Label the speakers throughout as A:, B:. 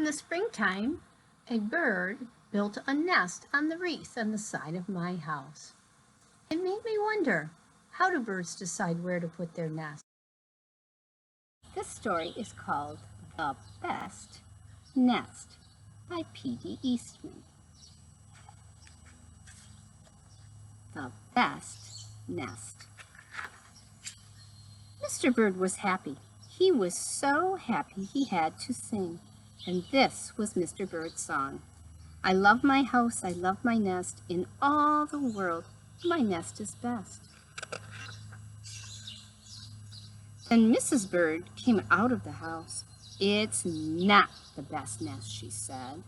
A: the springtime, a bird built a nest on the wreath on the side of my house. It made me wonder, how do birds decide where to put their nest? This story is called The Best Nest by P.D. Eastman. The Best Nest. Mr. Bird was happy. He was so happy he had to sing. And this was Mr. Bird's song. I love my house, I love my nest. In all the world, my nest is best. Then Mrs. Bird came out of the house. It's not the best nest, she said.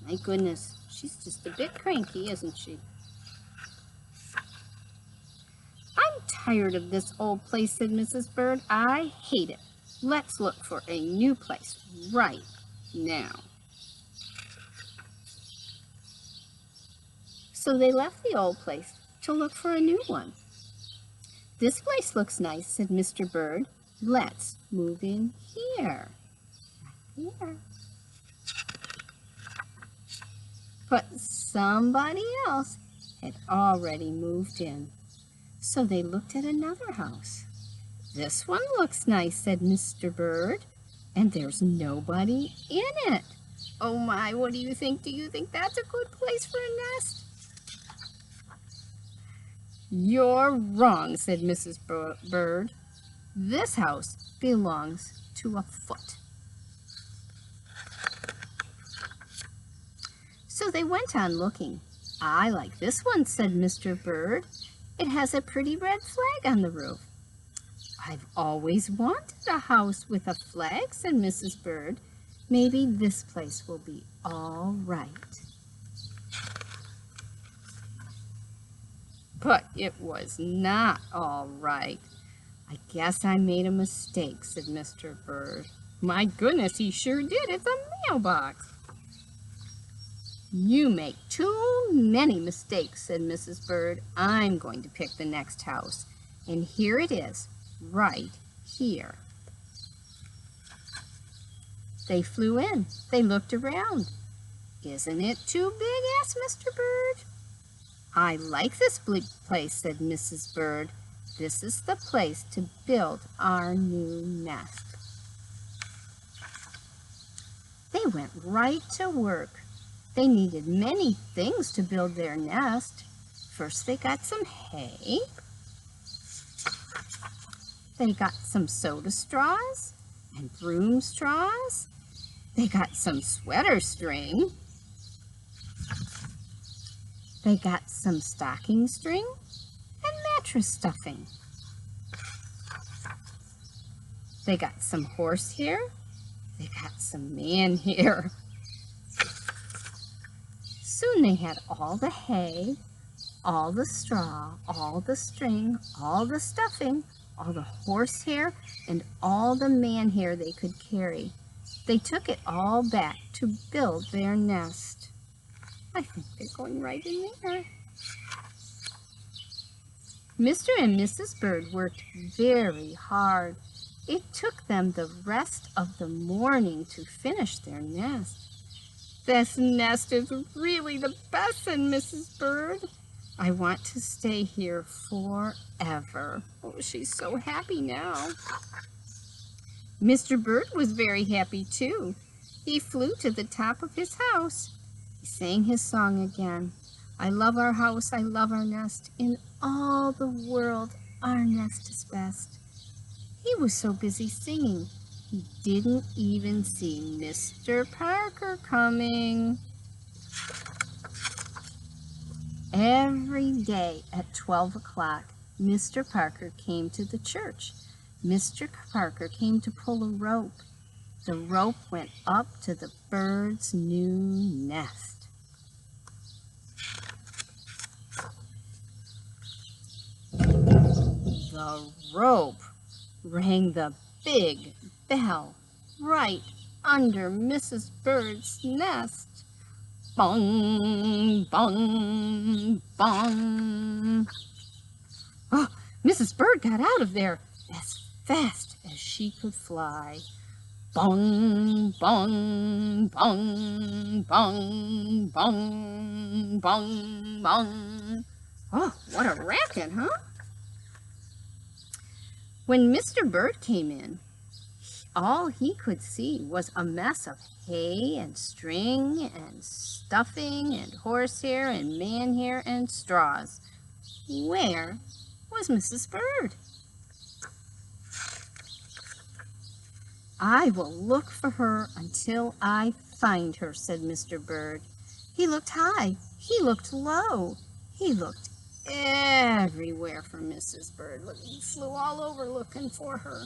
A: My goodness, she's just a bit cranky, isn't she? I'm tired of this old place, said Mrs. Bird. I hate it. Let's look for a new place right now. So they left the old place to look for a new one. This place looks nice, said Mr. Bird. Let's move in here. Right here. But somebody else had already moved in. So they looked at another house. This one looks nice, said Mr. Bird, and there's nobody in it. Oh my, what do you think? Do you think that's a good place for a nest? You're wrong, said Mrs. Bird. This house belongs to a foot. So they went on looking. I like this one, said Mr. Bird. It has a pretty red flag on the roof. I've always wanted a house with a flag, said Mrs. Bird. Maybe this place will be all right. But it was not all right. I guess I made a mistake, said Mr. Bird. My goodness, he sure did. It's a mailbox. You make too many mistakes, said Mrs. Bird. I'm going to pick the next house. And here it is, right here. They flew in. They looked around. Isn't it too big, asked Mr. Bird. I like this place, said Mrs. Bird. This is the place to build our new nest. They went right to work. They needed many things to build their nest. First, they got some hay. They got some soda straws and broom straws. They got some sweater string. They got some stocking string and mattress stuffing. They got some horsehair. They got some man hair. Soon they had all the hay, all the straw, all the string, all the stuffing, all the horsehair, and all the man hair they could carry. They took it all back to build their nest. I think they're going right in there. Mr. and Mrs. Bird worked very hard. It took them the rest of the morning to finish their nest. This nest is really the best, said Mrs. Bird. I want to stay here forever. Oh, she's so happy now. Mr. Bird was very happy too. He flew to the top of his house. He sang his song again. I love our house, I love our nest. In all the world, our nest is best. He was so busy singing, he didn't even see Mr. Parker coming. Every day at 12 o'clock, Mr. Parker came to the church. Mr. Parker came to pull a rope. The rope went up to the bird's new nest. The rope rang the big bell right under Mrs. Bird's nest. Bong, bong, bong. Oh, Mrs. Bird got out of there as fast as she could fly. Bong, bong, bong, bong, bong, bong, bong. Oh, what a racket, huh? When Mr. Bird came in, all he could see was a mess of hay and string and stuffing and horsehair and man hair and straws. Where was Mrs. Bird? I will look for her until I find her, said Mr. Bird. He looked high, he looked low, he looked everywhere for Mrs. Bird. Look, he flew all over looking for her.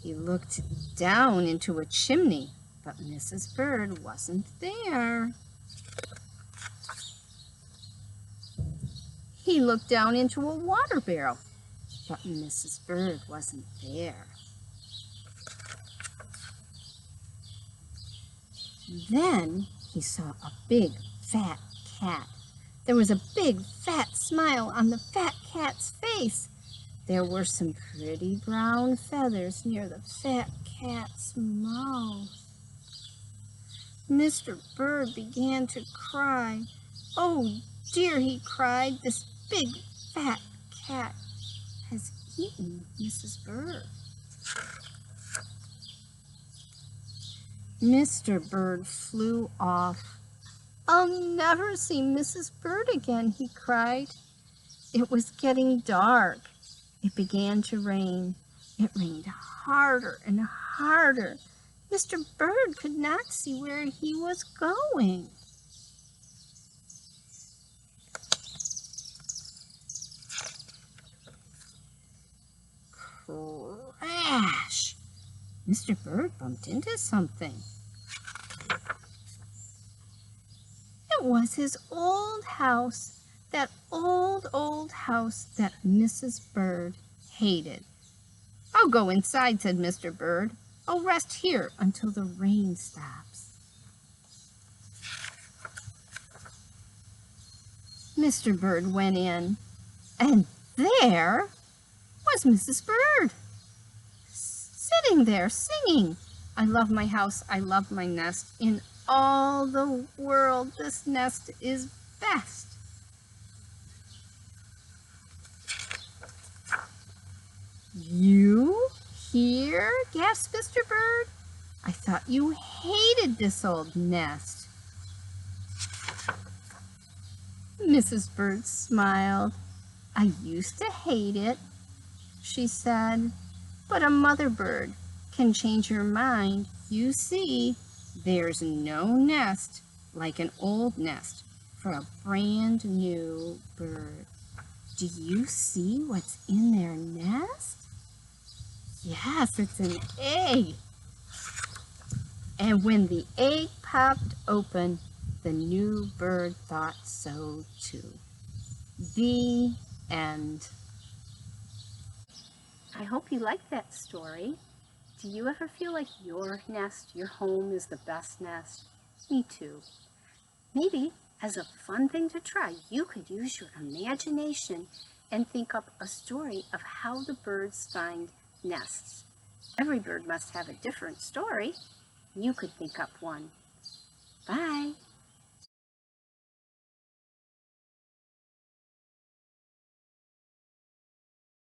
A: He looked down into a chimney, but Mrs. Bird wasn't there. He looked down into a water barrel, but Mrs. Bird wasn't there. Then he saw a big, fat cat. There was a big, fat smile on the fat cat's face. There were some pretty brown feathers near the fat cat's mouth. Mr. Bird began to cry. Oh dear, he cried, this big, fat cat has eaten Mrs. Bird. Mr. Bird flew off. I'll never see Mrs. Bird again, he cried. It was getting dark. It began to rain. It rained harder and harder. Mr. Bird could not see where he was going. Crash! Mr. Bird bumped into something. It was his old house, that old house that Mrs. Bird hated. I'll go inside, said Mr. Bird. I'll rest here until the rain stops. Mr. Bird went in, and there was Mrs. Bird, sitting there singing. I love my house, I love my nest. In all the world, this nest is best. You here? Gasped Mr. Bird. I thought you hated this old nest. Mrs. Bird smiled. I used to hate it, she said, but a mother bird can change her mind. You see, there's no nest like an old nest for a brand new bird. Do you see what's in their nest? Yes, it's an egg. And when the egg popped open, the new bird thought so too. The end. I hope you liked that story. Do you ever feel like your nest, your home is the best nest? Me too. Maybe as a fun thing to try, you could use your imagination and think up a story of how the birds find nests. Every bird must have a different story. You could think up one. Bye.